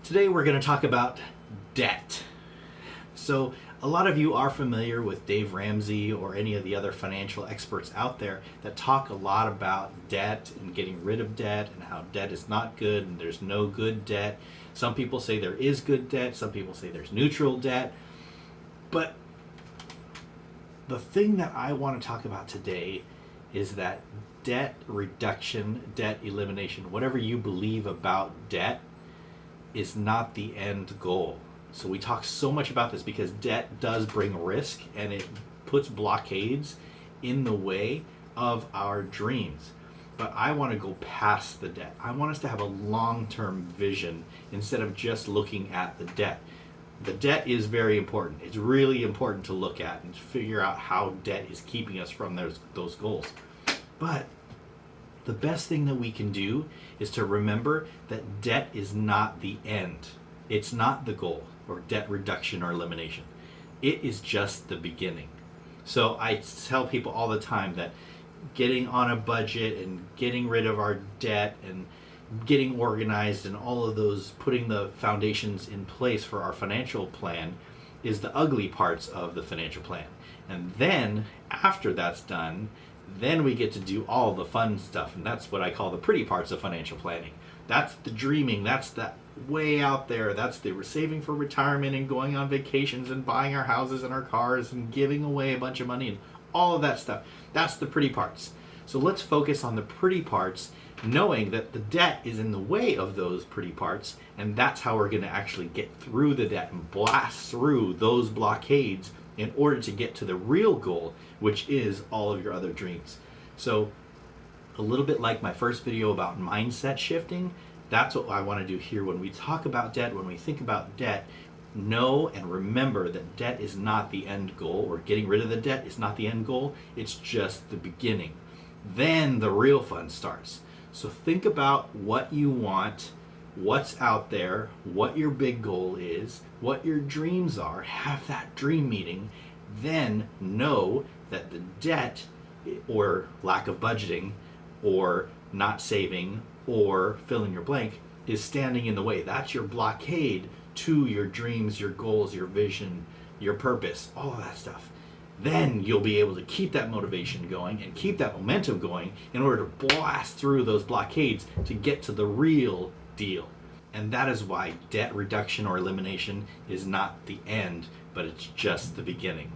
Today we're going to talk about debt. So a lot of you are familiar with Dave Ramsey or any of the other financial experts out there that talk a lot about debt and getting rid of debt and how debt is not good and there's no good debt. Some people say there is good debt, some people say there's neutral debt. But the thing that I want to talk about today is that debt reduction, debt elimination, whatever you believe about debt, is not the end goal. So we talk so much about this because debt does bring risk and it puts blockades in the way of our dreams. But I want to go past the debt. I want us to have a long-term vision instead of just looking at the debt. The debt is very important. It's really important to look at and figure out how debt is keeping us from those goals. But the best thing that we can do is to remember that debt is not the end. It's not the goal, or debt reduction or elimination. It is just the beginning. So I tell people all the time that getting on a budget and getting rid of our debt and getting organized and all of those, putting the foundations in place for our financial plan is the ugly parts of the financial plan. And then after that's done, then we get to do all the fun stuff, and that's what I call the pretty parts of financial planning. That's the dreaming, that's that way out there, that's the saving for retirement and going on vacations and buying our houses and our cars and giving away a bunch of money and all of that stuff. That's the pretty parts. So let's focus on the pretty parts, knowing that the debt is in the way of those pretty parts, and that's how we're going to actually get through the debt and blast through those blockades in order to get to the real goal, which is all of your other dreams. So a little bit like my first video about mindset shifting, that's what I want to do here. When we talk about debt, when we think about debt, know and remember that debt is not the end goal, or getting rid of the debt is not the end goal. It's just the beginning. Then the real fun starts. So think about what you want, what's out there, what your big goal is, what your dreams are. Have that dream meeting. Then know that the debt or lack of budgeting or not saving or fill in your blank is standing in the way. That's your blockade to your dreams, your goals, your vision, your purpose, all of that stuff. Then you'll be able to keep that motivation going and keep that momentum going in order to blast through those blockades to get to the real deal. And that is why debt reduction or elimination is not the end, but it's just the beginning.